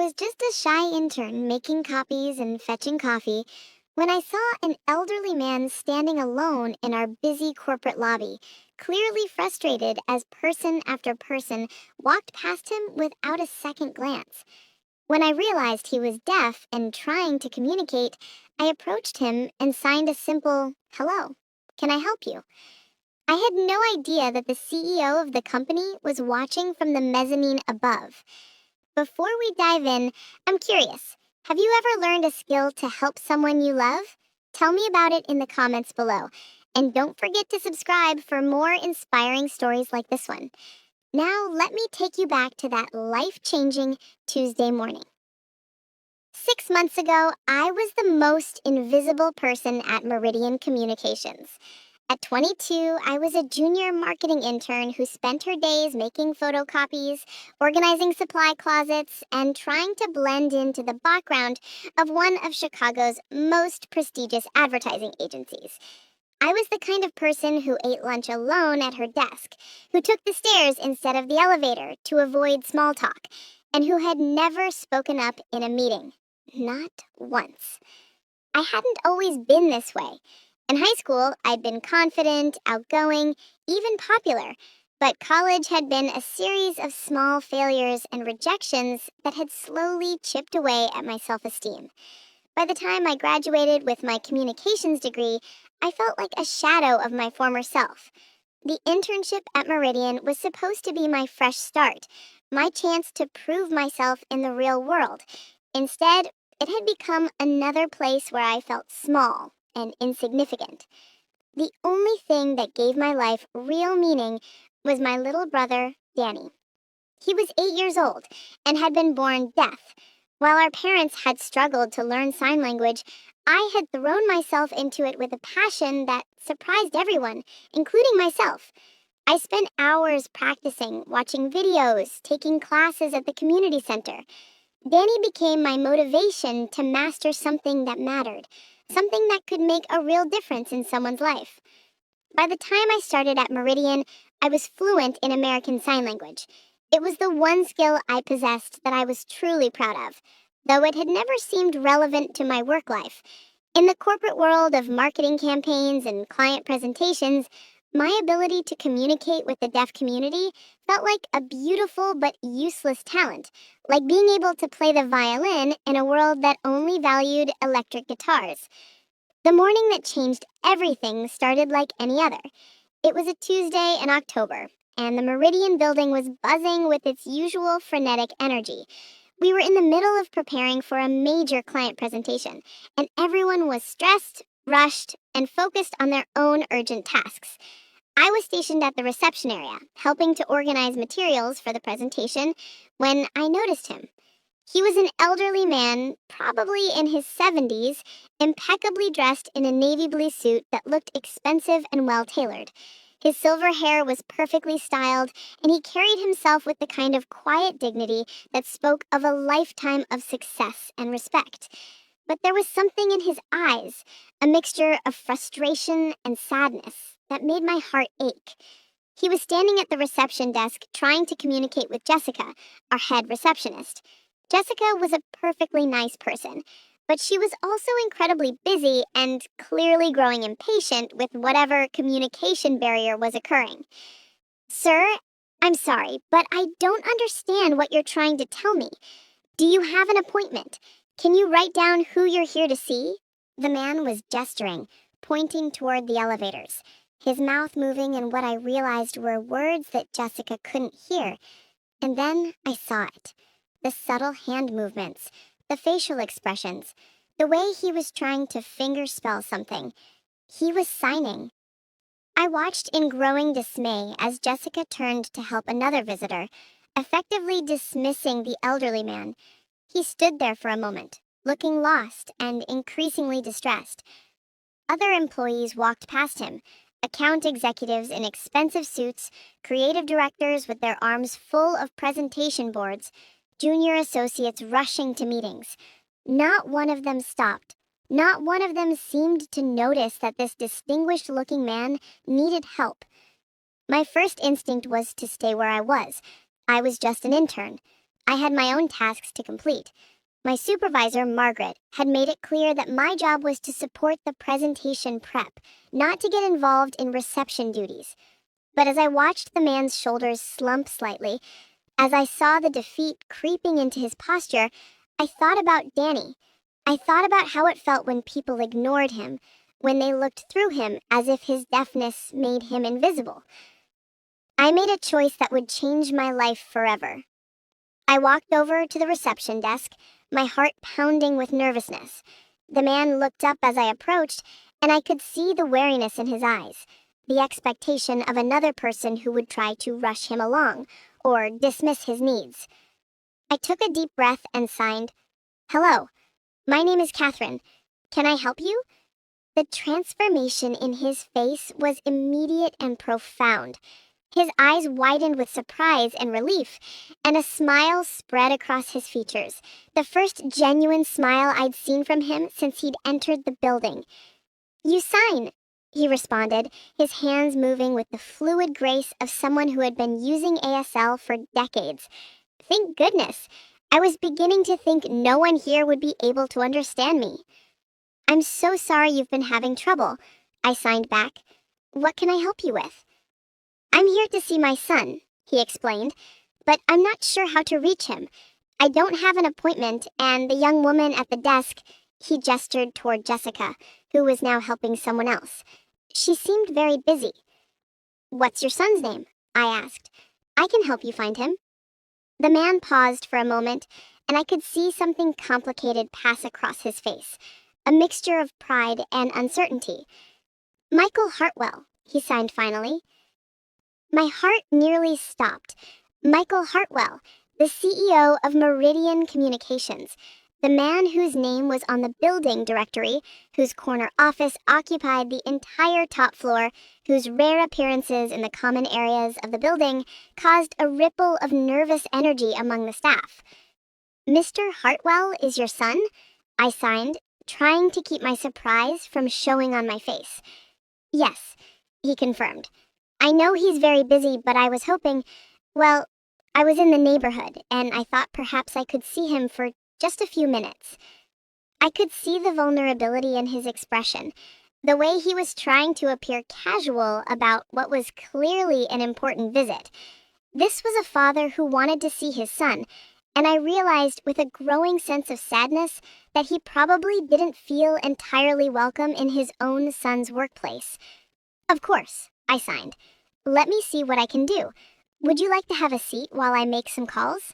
was just a shy intern making copies and fetching coffee when I saw an elderly man standing alone in our busy corporate lobby, clearly frustrated as person after person walked past him without a second glance. When I realized he was deaf and trying to communicate, I approached him and signed a simple, "Hello, can I help you?" I had no idea that the CEO of the company was watching from the mezzanine above. Before we dive in, I'm curious, have you ever learned a skill to help someone you love? Tell me about it in the comments below. And don't forget to subscribe for more inspiring stories like this one. Now, let me take you back to that life-changing Tuesday morning. 6 months ago, I was the most invisible person at Meridian Communications. At 22, I was a junior marketing intern who spent her days making photocopies, organizing supply closets, and trying to blend into the background of one of Chicago's most prestigious advertising agencies. I was the kind of person who ate lunch alone at her desk, who took the stairs instead of the elevator to avoid small talk, and who had never spoken up in a meeting. Not once. I hadn't always been this way. In high school, I'd been confident, outgoing, even popular, but college had been a series of small failures and rejections that had slowly chipped away at my self-esteem. By the time I graduated with my communications degree, I felt like a shadow of my former self. The internship at Meridian was supposed to be my fresh start, my chance to prove myself in the real world. Instead, it had become another place where I felt small and insignificant. The only thing that gave my life real meaning was my little brother, Danny. He was 8 years old and had been born deaf. While our parents had struggled to learn sign language, I had thrown myself into it with a passion that surprised everyone, including myself. I spent hours practicing, watching videos, taking classes at the community center. Danny became my motivation to master something that mattered, something that could make a real difference in someone's life. By the time I started at Meridian, I was fluent in American Sign Language. It was the one skill I possessed that I was truly proud of, though it had never seemed relevant to my work life. In the corporate world of marketing campaigns and client presentations, my ability to communicate with the deaf community felt like a beautiful but useless talent, like being able to play the violin in a world that only valued electric guitars. The morning that changed everything started like any other. It was a Tuesday in October, and the Meridian building was buzzing with its usual frenetic energy. We were in the middle of preparing for a major client presentation, and everyone was stressed, rushed, and focused on their own urgent tasks. I was stationed at the reception area, helping to organize materials for the presentation, when I noticed him. He was an elderly man, probably in his 70s, impeccably dressed in a navy blue suit that looked expensive and well-tailored. His silver hair was perfectly styled, and he carried himself with the kind of quiet dignity that spoke of a lifetime of success and respect. But there was something in his eyes, a mixture of frustration and sadness, that made my heart ache. He was standing at the reception desk trying to communicate with Jessica, our head receptionist. Jessica was a perfectly nice person, but she was also incredibly busy and clearly growing impatient with whatever communication barrier was occurring. "Sir, I'm sorry, but I don't understand what you're trying to tell me. Do you have an appointment? Can you write down who you're here to see?" The man was gesturing, pointing toward the elevators, his mouth moving in what I realized were words that Jessica couldn't hear. And then I saw it. The subtle hand movements, the facial expressions, the way he was trying to fingerspell something. He was signing. I watched in growing dismay as Jessica turned to help another visitor, effectively dismissing the elderly man. He stood there for a moment, looking lost and increasingly distressed. Other employees walked past him, account executives in expensive suits, creative directors with their arms full of presentation boards, junior associates rushing to meetings. Not one of them stopped. Not one of them seemed to notice that this distinguished-looking man needed help. My first instinct was to stay where I was. I was just an intern. I had my own tasks to complete. My supervisor, Margaret, had made it clear that my job was to support the presentation prep, not to get involved in reception duties. But as I watched the man's shoulders slump slightly, as I saw the defeat creeping into his posture, I thought about Danny. I thought about how it felt when people ignored him, when they looked through him as if his deafness made him invisible. I made a choice that would change my life forever. I walked over to the reception desk, my heart pounding with nervousness. The man looked up as I approached, and I could see the wariness in his eyes, the expectation of another person who would try to rush him along or dismiss his needs. I took a deep breath and signed, "Hello, my name is Kathryn. Can I help you?" The transformation in his face was immediate and profound. His eyes widened with surprise and relief, and a smile spread across his features, the first genuine smile I'd seen from him since he'd entered the building. "You sign," he responded, his hands moving with the fluid grace of someone who had been using ASL for decades. Thank goodness. I was beginning to think no one here would be able to understand me. "I'm so sorry you've been having trouble," I signed back. "What can I help you with?" "I'm here to see my son," he explained, "but I'm not sure how to reach him. I don't have an appointment, and the young woman at the desk," he gestured toward Jessica, who was now helping someone else. "She seemed very busy." "What's your son's name?" I asked. "I can help you find him." The man paused for a moment, and I could see something complicated pass across his face, a mixture of pride and uncertainty. "Michael Hartwell," he signed finally. My heart nearly stopped. Michael Hartwell, the CEO of Meridian Communications, the man whose name was on the building directory, whose corner office occupied the entire top floor, whose rare appearances in the common areas of the building caused a ripple of nervous energy among the staff. "Mr. Hartwell is your son?" I signed, trying to keep my surprise from showing on my face. "Yes," he confirmed. "I know he's very busy, but I was hoping, well, I was in the neighborhood, and I thought perhaps I could see him for just a few minutes." I could see the vulnerability in his expression, the way he was trying to appear casual about what was clearly an important visit. This was a father who wanted to see his son, and I realized with a growing sense of sadness that he probably didn't feel entirely welcome in his own son's workplace. "Of course," I signed. "Let me see what I can do. Would you like to have a seat while I make some calls?"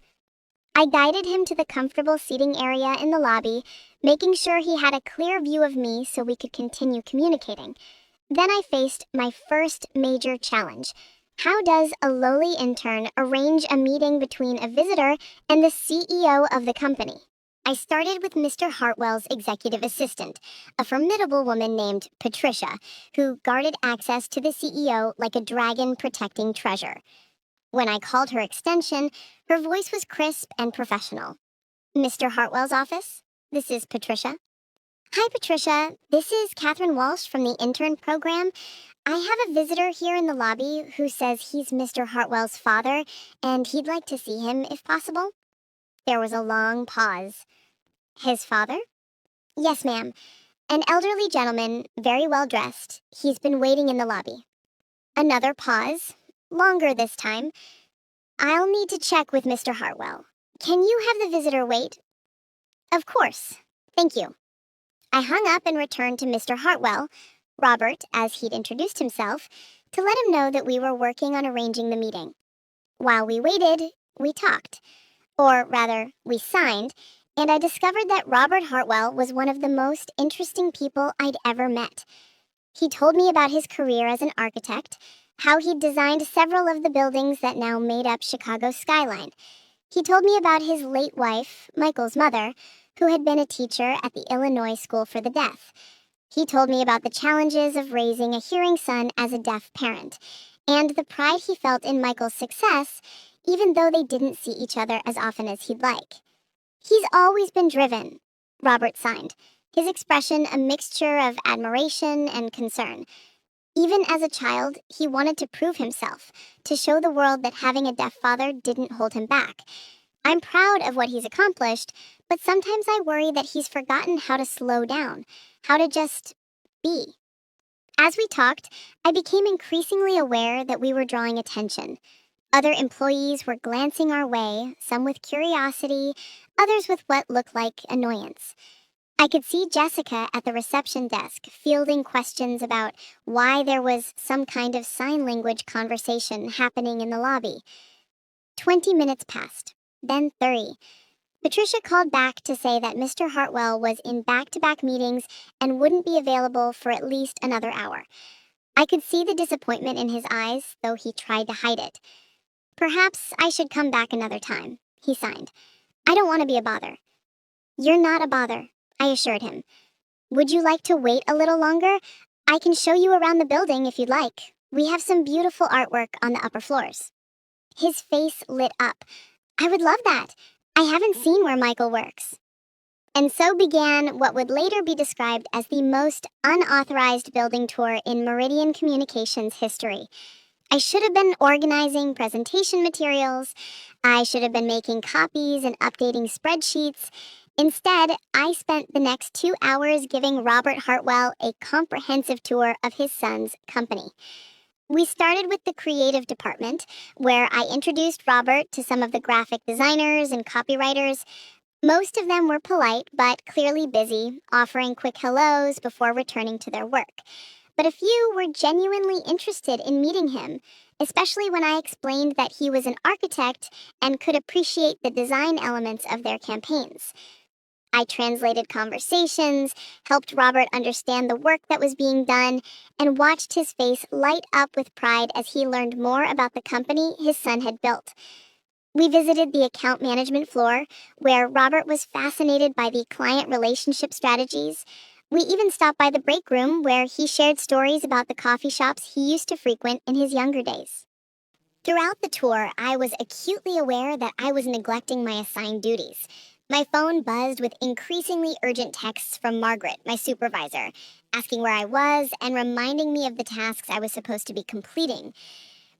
I guided him to the comfortable seating area in the lobby, making sure he had a clear view of me so we could continue communicating. Then I faced my first major challenge. How does a lowly intern arrange a meeting between a visitor and the CEO of the company? I started with Mr. Hartwell's executive assistant, a formidable woman named Patricia, who guarded access to the CEO like a dragon protecting treasure. When I called her extension, her voice was crisp and professional. "Mr. Hartwell's office? This is Patricia." "Hi, Patricia. This is Kathryn Walsh from the intern program. I have a visitor here in the lobby who says he's Mr. Hartwell's father, and he'd like to see him if possible." There was a long pause. "His father?" "Yes, ma'am. An elderly gentleman, very well dressed. He's been waiting in the lobby." Another pause. Longer this time. "I'll need to check with Mr. Hartwell. Can you have the visitor wait?" "Of course. Thank you." I hung up and returned to Mr. Hartwell, Robert, as he'd introduced himself, to let him know that we were working on arranging the meeting. While we waited, we talked. Or rather, we signed, and I discovered that Robert Hartwell was one of the most interesting people I'd ever met. He told me about his career as an architect, how he'd designed several of the buildings that now made up Chicago's skyline. He told me about his late wife, Michael's mother, who had been a teacher at the Illinois School for the Deaf. He told me about the challenges of raising a hearing son as a deaf parent, and the pride he felt in Michael's success, even though they didn't see each other as often as he'd like. "He's always been driven," Robert signed, his expression a mixture of admiration and concern. Even as a child, he wanted to prove himself, to show the world that having a deaf father didn't hold him back. I'm proud of what he's accomplished, but sometimes I worry that he's forgotten how to slow down, how to just be. As we talked, I became increasingly aware that we were drawing attention. Other employees were glancing our way, some with curiosity, others with what looked like annoyance. I could see Jessica at the reception desk fielding questions about why there was some kind of sign language conversation happening in the lobby. 20 minutes passed, then 30. Patricia called back to say that Mr. Hartwell was in back-to-back meetings and wouldn't be available for at least another hour. I could see the disappointment in his eyes, though he tried to hide it. Perhaps I should come back another time, he signed. I don't want to be a bother. You're not a bother, I assured him. Would you like to wait a little longer? I can show you around the building if you'd like. We have some beautiful artwork on the upper floors. His face lit up. I would love that. I haven't seen where Michael works. And so began what would later be described as the most unauthorized building tour in Meridian Communications history. I should have been organizing presentation materials. I should have been making copies and updating spreadsheets. Instead, I spent the next 2 hours giving Robert Hartwell a comprehensive tour of his son's company. We started with the creative department, where I introduced Robert to some of the graphic designers and copywriters. Most of them were polite, but clearly busy, offering quick hellos before returning to their work. But a few were genuinely interested in meeting him, especially when I explained that he was an architect and could appreciate the design elements of their campaigns. I translated conversations, helped Robert understand the work that was being done, and watched his face light up with pride as he learned more about the company his son had built. We visited the account management floor, where Robert was fascinated by the client relationship strategies. We even stopped by the break room, where he shared stories about the coffee shops he used to frequent in his younger days. Throughout the tour, I was acutely aware that I was neglecting my assigned duties. My phone buzzed with increasingly urgent texts from Margaret, my supervisor, asking where I was and reminding me of the tasks I was supposed to be completing.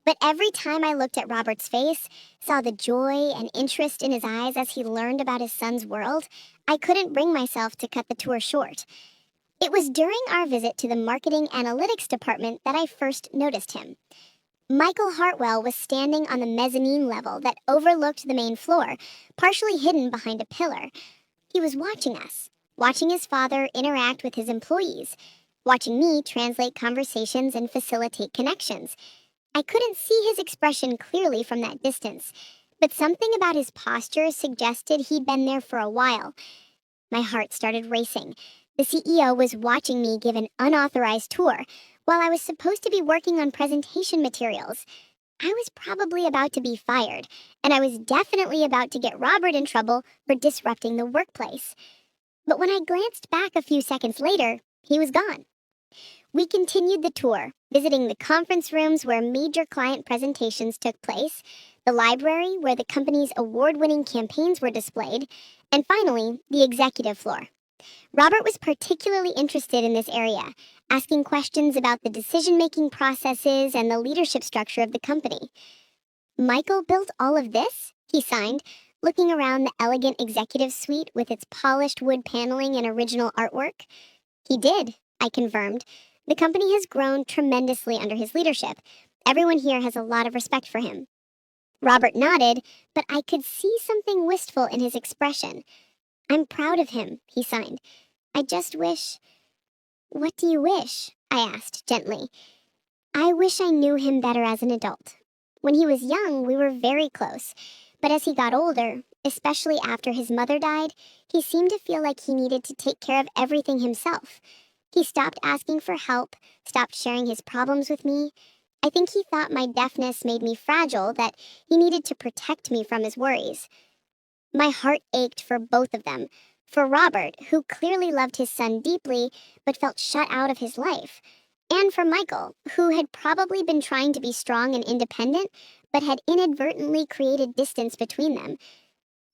But every time I looked at Robert's face, saw the joy and interest in his eyes as he learned about his son's world, I couldn't bring myself to cut the tour short. It was during our visit to the marketing analytics department that I first noticed him. Michael Hartwell was standing on the mezzanine level that overlooked the main floor, partially hidden behind a pillar. He was watching us, watching his father interact with his employees, watching me translate conversations and facilitate connections. I couldn't see his expression clearly from that distance, but something about his posture suggested he'd been there for a while. My heart started racing. The CEO was watching me give an unauthorized tour, while I was supposed to be working on presentation materials. I was probably about to be fired, and I was definitely about to get Robert in trouble for disrupting the workplace. But when I glanced back a few seconds later, he was gone. We continued the tour, visiting the conference rooms where major client presentations took place, the library where the company's award-winning campaigns were displayed, and finally, the executive floor. Robert was particularly interested in this area, asking questions about the decision-making processes and the leadership structure of the company. Michael built all of this? He signed, looking around the elegant executive suite with its polished wood paneling and original artwork. He did, I confirmed. The company has grown tremendously under his leadership. Everyone here has a lot of respect for him. Robert nodded, but I could see something wistful in his expression. I'm proud of him, he signed. I just wish... What do you wish? I asked gently. I wish I knew him better as an adult. When he was young, we were very close. But as he got older, especially after his mother died, he seemed to feel like he needed to take care of everything himself. He stopped asking for help, stopped sharing his problems with me. I think he thought my deafness made me fragile, that he needed to protect me from his worries. My heart ached for both of them. For Robert, who clearly loved his son deeply, but felt shut out of his life. And for Michael, who had probably been trying to be strong and independent, but had inadvertently created distance between them.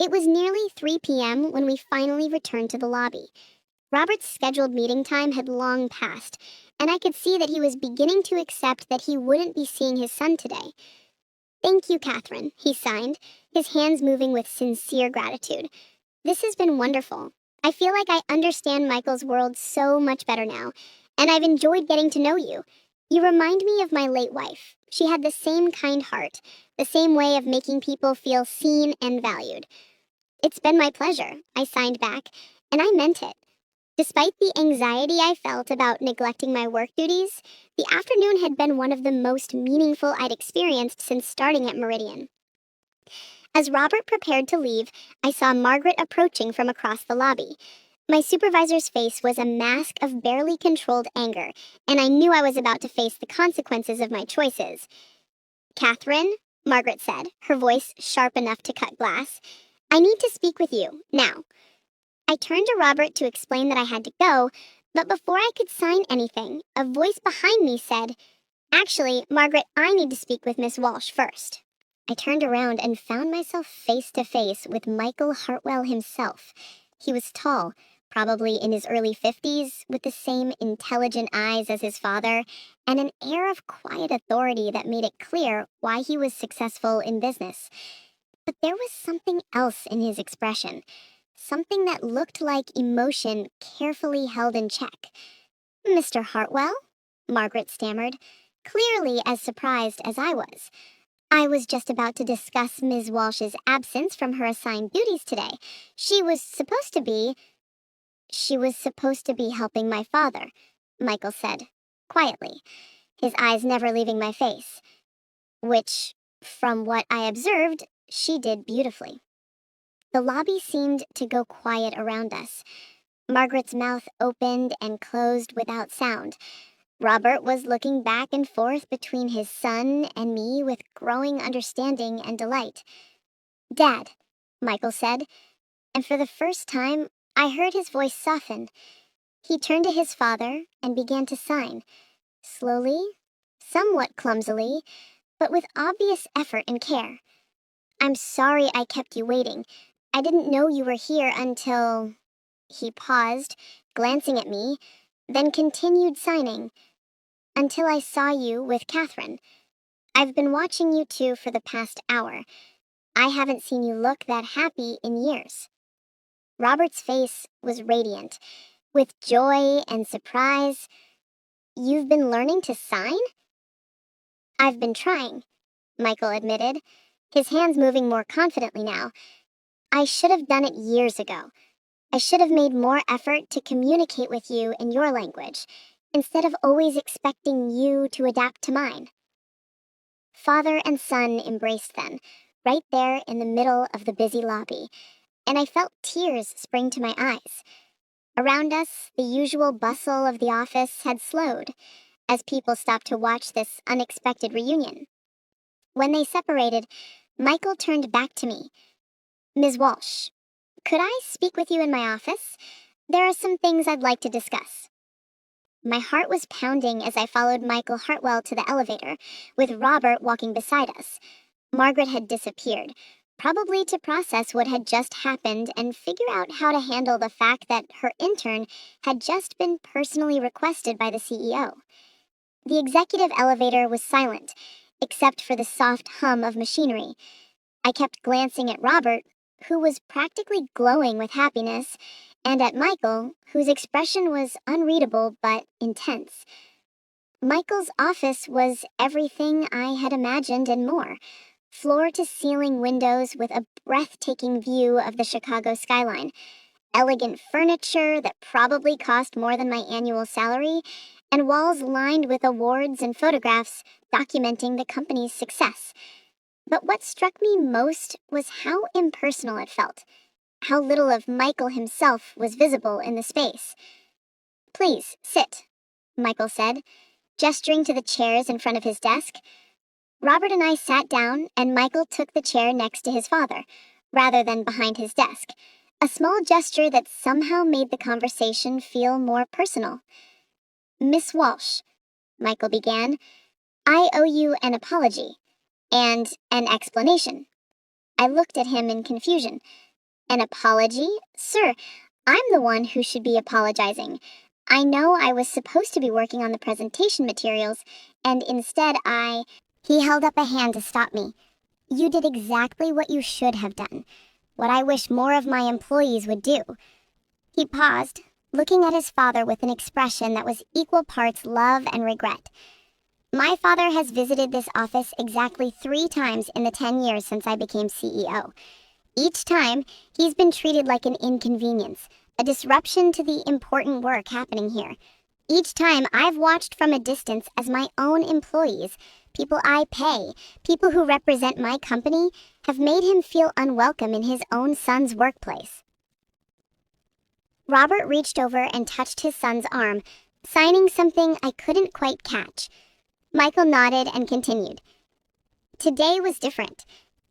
It was nearly 3 p.m. when we finally returned to the lobby. Robert's scheduled meeting time had long passed, and I could see that he was beginning to accept that he wouldn't be seeing his son today. Thank you, Kathryn, he signed, his hands moving with sincere gratitude. This has been wonderful. I feel like I understand Michael's world so much better now, and I've enjoyed getting to know you. You remind me of my late wife. She had the same kind heart, the same way of making people feel seen and valued. It's been my pleasure, I signed back, and I meant it. Despite the anxiety I felt about neglecting my work duties, the afternoon had been one of the most meaningful I'd experienced since starting at Meridian. As Robert prepared to leave, I saw Margaret approaching from across the lobby. My supervisor's face was a mask of barely controlled anger, and I knew I was about to face the consequences of my choices. "Kathryn," Margaret said, her voice sharp enough to cut glass, "I need to speak with you, now." I turned to Robert to explain that I had to go, but before I could sign anything, a voice behind me said, "Actually, Margaret, I need to speak with Miss Walsh first." I turned around and found myself face to face with Michael Hartwell himself. He was tall, probably in his early 50s, with the same intelligent eyes as his father, and an air of quiet authority that made it clear why he was successful in business. But there was something else in his expression, something that looked like emotion carefully held in check. "Mr. Hartwell?" Margaret stammered, clearly as surprised as I was. "I was just about to discuss Ms. Walsh's absence from her assigned duties today. She was supposed to be helping my father," Michael said, quietly, his eyes never leaving my face. Which, from what I observed, she did beautifully. The lobby seemed to go quiet around us. Margaret's mouth opened and closed without sound. Robert was looking back and forth between his son and me with growing understanding and delight. "Dad," Michael said, and for the first time, I heard his voice soften. He turned to his father and began to sign, slowly, somewhat clumsily, but with obvious effort and care. "I'm sorry I kept you waiting. I didn't know you were here until..." He paused, glancing at me, then continued signing. "Until I saw you with Kathryn. I've been watching you two for the past hour. I haven't seen you look that happy in years." Robert's face was radiant, with joy and surprise. "You've been learning to sign?" "I've been trying," Michael admitted, his hands moving more confidently now. "I should have done it years ago. I should have made more effort to communicate with you in your language, instead of always expecting you to adapt to mine." Father and son embraced then, right there in the middle of the busy lobby, and I felt tears spring to my eyes. Around us, the usual bustle of the office had slowed, as people stopped to watch this unexpected reunion. When they separated, Michael turned back to me. "Ms. Walsh, could I speak with you in my office? There are some things I'd like to discuss." My heart was pounding as I followed Michael Hartwell to the elevator, with Robert walking beside us. Margaret had disappeared, probably to process what had just happened and figure out how to handle the fact that her intern had just been personally requested by the CEO. The executive elevator was silent, except for the soft hum of machinery. I kept glancing at Robert, who was practically glowing with happiness, and at Michael, whose expression was unreadable but intense. Michael's office was everything I had imagined and more. Floor-to-ceiling windows with a breathtaking view of the Chicago skyline, elegant furniture that probably cost more than my annual salary, and walls lined with awards and photographs documenting the company's success. But what struck me most was how impersonal it felt, how little of Michael himself was visible in the space. "Please, sit," Michael said, gesturing to the chairs in front of his desk. Robert and I sat down, and Michael took the chair next to his father, rather than behind his desk, a small gesture that somehow made the conversation feel more personal. "Miss Walsh," Michael began, "I owe you an apology, and an explanation." I looked at him in confusion. "An apology? Sir, I'm the one who should be apologizing. I know I was supposed to be working on the presentation materials, and instead He held up a hand to stop me. You did exactly what you should have done, what I wish more of my employees would do." He paused, looking at his father with an expression that was equal parts love and regret. "My father has visited this office exactly 3 times in the 10 years since I became CEO. Each time, he's been treated like an inconvenience, a disruption to the important work happening here. Each time, I've watched from a distance as my own employees, people I pay, people who represent my company, have made him feel unwelcome in his own son's workplace." Robert reached over and touched his son's arm, signing something I couldn't quite catch. Michael nodded and continued. "Today was different.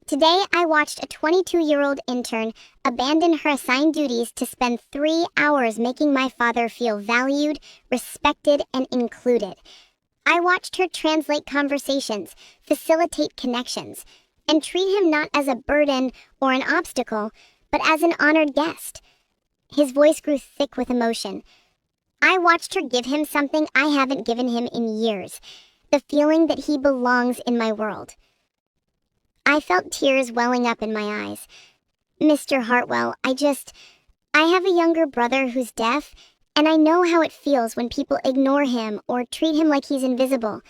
Today I watched a 22-year-old intern abandon her assigned duties to spend 3 hours making my father feel valued, respected, and included. I watched her translate conversations, facilitate connections, and treat him not as a burden or an obstacle, but as an honored guest." His voice grew thick with emotion. "I watched her give him something I haven't given him in years, the feeling that he belongs in my world." I felt tears welling up in my eyes. "Mr. Hartwell, I have a younger brother who's deaf, and I know how it feels when people ignore him or treat him like he's invisible.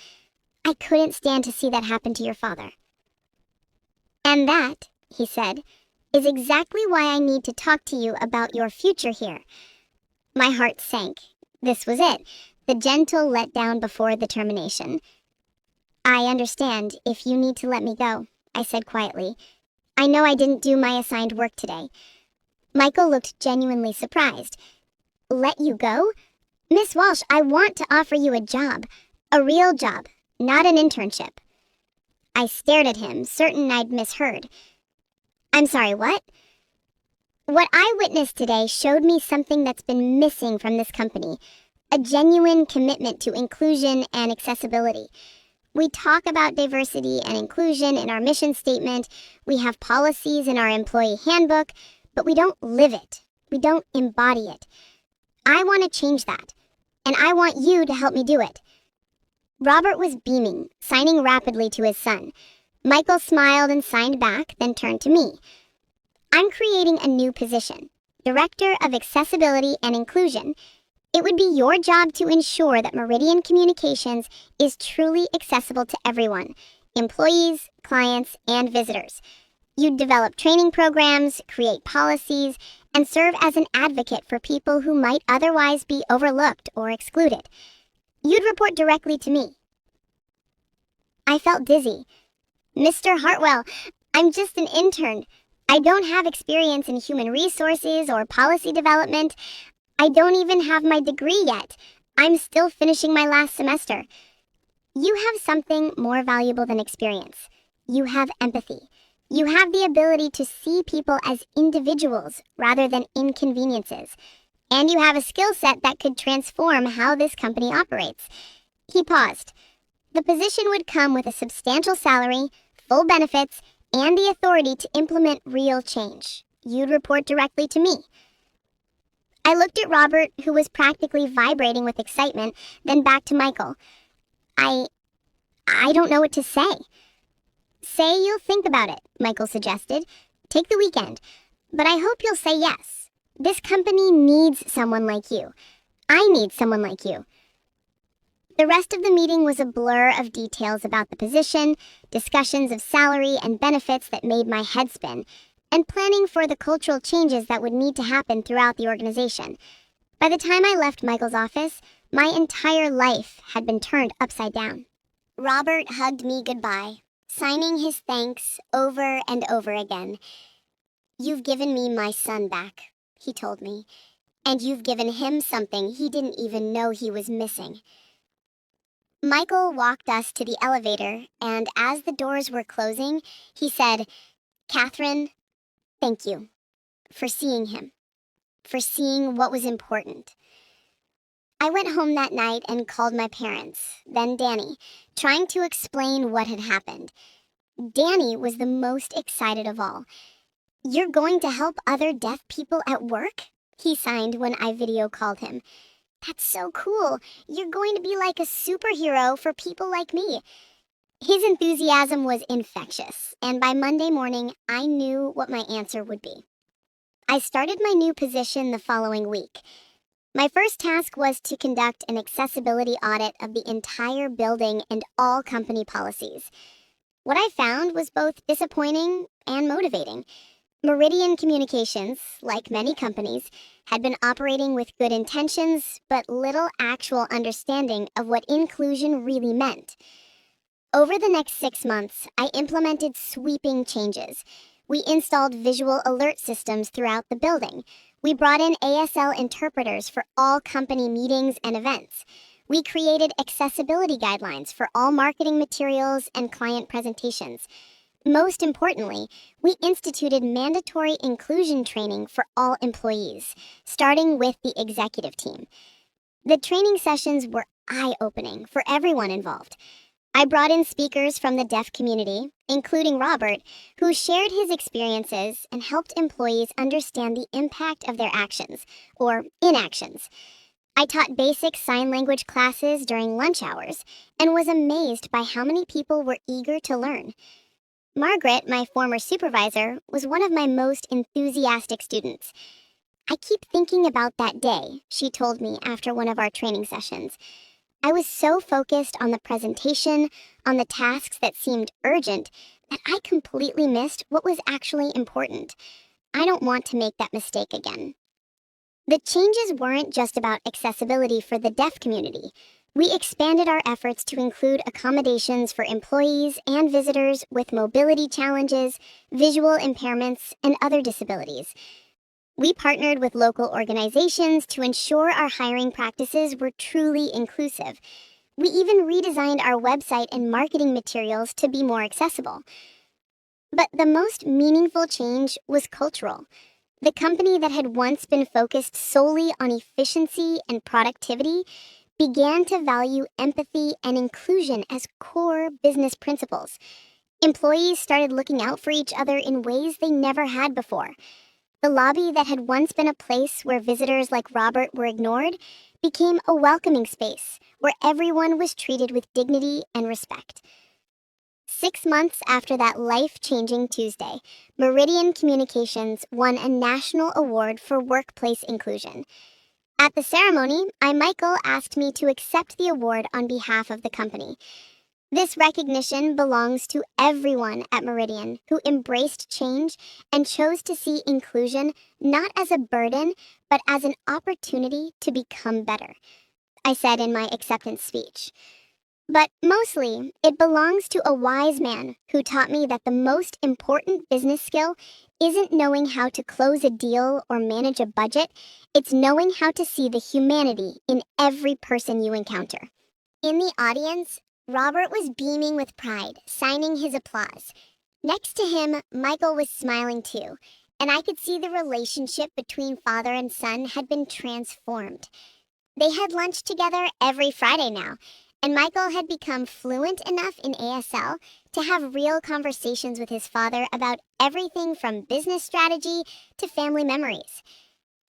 I couldn't stand to see that happen to your father." "And that," he said, "is exactly why I need to talk to you about your future here." My heart sank. This was it, the gentle letdown before the termination. "I understand if you need to let me go," I said quietly. "I know I didn't do my assigned work today." Michael looked genuinely surprised. "Let you go? Miss Walsh, I want to offer you a job. A real job, not an internship." I stared at him, certain I'd misheard. "I'm sorry, what?" "What I witnessed today showed me something that's been missing from this company, a genuine commitment to inclusion and accessibility. We talk about diversity and inclusion in our mission statement, we have policies in our employee handbook, but we don't live it. We don't embody it. I want to change that, and I want you to help me do it." Robert was beaming, signing rapidly to his son. Michael smiled and signed back, then turned to me. "I'm creating a new position, Director of Accessibility and Inclusion. It would be your job to ensure that Meridian Communications is truly accessible to everyone, employees, clients, and visitors. You'd develop training programs, create policies, and serve as an advocate for people who might otherwise be overlooked or excluded. You'd report directly to me." I felt dizzy. "Mr. Hartwell, I'm just an intern. I don't have experience in human resources or policy development. I don't even have my degree yet. I'm still finishing my last semester." "You have something more valuable than experience. You have empathy. You have the ability to see people as individuals rather than inconveniences. And you have a skill set that could transform how this company operates." He paused. "The position would come with a substantial salary, full benefits, and the authority to implement real change. You'd report directly to me." I looked at Robert, who was practically vibrating with excitement, then back to Michael. I don't know what to say." "Say you'll think about it," Michael suggested. "Take the weekend. But I hope you'll say yes. This company needs someone like you. I need someone like you." The rest of the meeting was a blur of details about the position, discussions of salary and benefits that made my head spin, and planning for the cultural changes that would need to happen throughout the organization. By the time I left Michael's office, my entire life had been turned upside down. Robert hugged me goodbye, signing his thanks over and over again. "You've given me my son back," he told me, "and you've given him something he didn't even know he was missing." Michael walked us to the elevator, and as the doors were closing, he said, "Kathryn, thank you for seeing him, for seeing what was important." I went home that night and called my parents, then Danny, trying to explain what had happened. Danny was the most excited of all. "You're going to help other deaf people at work?" he signed when I video called him. "That's so cool. You're going to be like a superhero for people like me." His enthusiasm was infectious, and by Monday morning, I knew what my answer would be. I started my new position the following week. My first task was to conduct an accessibility audit of the entire building and all company policies. What I found was both disappointing and motivating. Meridian Communications, like many companies, had been operating with good intentions, but little actual understanding of what inclusion really meant. Over the next 6 months, I implemented sweeping changes. We installed visual alert systems throughout the building. We brought in ASL interpreters for all company meetings and events. We created accessibility guidelines for all marketing materials and client presentations. Most importantly, we instituted mandatory inclusion training for all employees, starting with the executive team. The training sessions were eye-opening for everyone involved. I brought in speakers from the deaf community, including Robert, who shared his experiences and helped employees understand the impact of their actions, or inactions. I taught basic sign language classes during lunch hours and was amazed by how many people were eager to learn. Margaret, my former supervisor, was one of my most enthusiastic students. "I keep thinking about that day," she told me after one of our training sessions. "I was so focused on the presentation, on the tasks that seemed urgent, that I completely missed what was actually important. I don't want to make that mistake again." The changes weren't just about accessibility for the deaf community. We expanded our efforts to include accommodations for employees and visitors with mobility challenges, visual impairments, and other disabilities. We partnered with local organizations to ensure our hiring practices were truly inclusive. We even redesigned our website and marketing materials to be more accessible. But the most meaningful change was cultural. The company that had once been focused solely on efficiency and productivity began to value empathy and inclusion as core business principles. Employees started looking out for each other in ways they never had before. The lobby that had once been a place where visitors like Robert were ignored became a welcoming space where everyone was treated with dignity and respect. 6 months after that life-changing Tuesday, Meridian Communications won a national award for workplace inclusion. At the ceremony, Michael asked me to accept the award on behalf of the company. This recognition belongs to everyone at Meridian who embraced change and chose to see inclusion not as a burden, but as an opportunity to become better, I said in my acceptance speech. But mostly, it belongs to a wise man who taught me that the most important business skill isn't knowing how to close a deal or manage a budget, it's knowing how to see the humanity in every person you encounter. In the audience, Robert was beaming with pride, signing his applause. Next to him, Michael was smiling too, and I could see the relationship between father and son had been transformed. They had lunch together every Friday now, and Michael had become fluent enough in ASL to have real conversations with his father about everything from business strategy to family memories.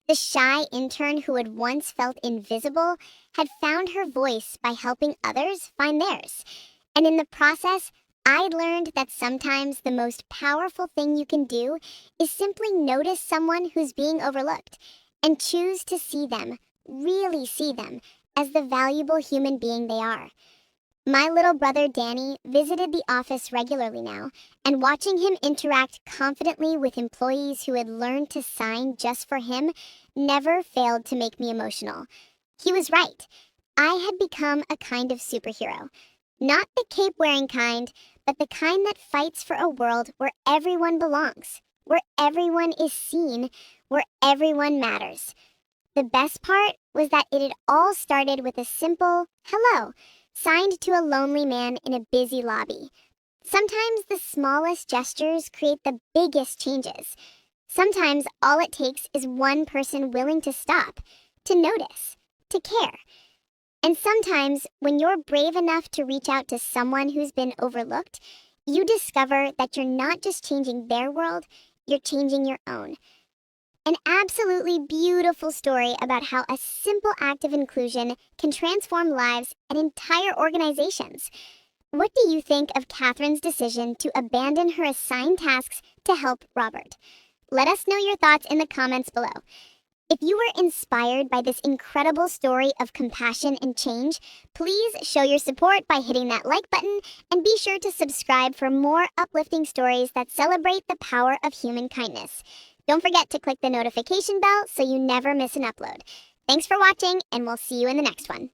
The shy intern who had once felt invisible had found her voice by helping others find theirs. And in the process, I'd learned that sometimes the most powerful thing you can do is simply notice someone who's being overlooked and choose to see them, really see them, as the valuable human being they are. My little brother Danny visited the office regularly now, and watching him interact confidently with employees who had learned to sign just for him never failed to make me emotional. He was right. I had become a kind of superhero. Not the cape-wearing kind, but the kind that fights for a world where everyone belongs, where everyone is seen, where everyone matters. The best part was that it had all started with a simple hello, signed to a lonely man in a busy lobby. Sometimes the smallest gestures create the biggest changes. Sometimes all it takes is one person willing to stop, to notice, to care. And sometimes, when you're brave enough to reach out to someone who's been overlooked, you discover that you're not just changing their world, you're changing your own. An absolutely beautiful story about how a simple act of inclusion can transform lives and entire organizations. What do you think of Kathryn's decision to abandon her assigned tasks to help Robert? Let us know your thoughts in the comments below. If you were inspired by this incredible story of compassion and change, please show your support by hitting that like button and be sure to subscribe for more uplifting stories that celebrate the power of human kindness. Don't forget to click the notification bell so you never miss an upload. Thanks for watching, and we'll see you in the next one.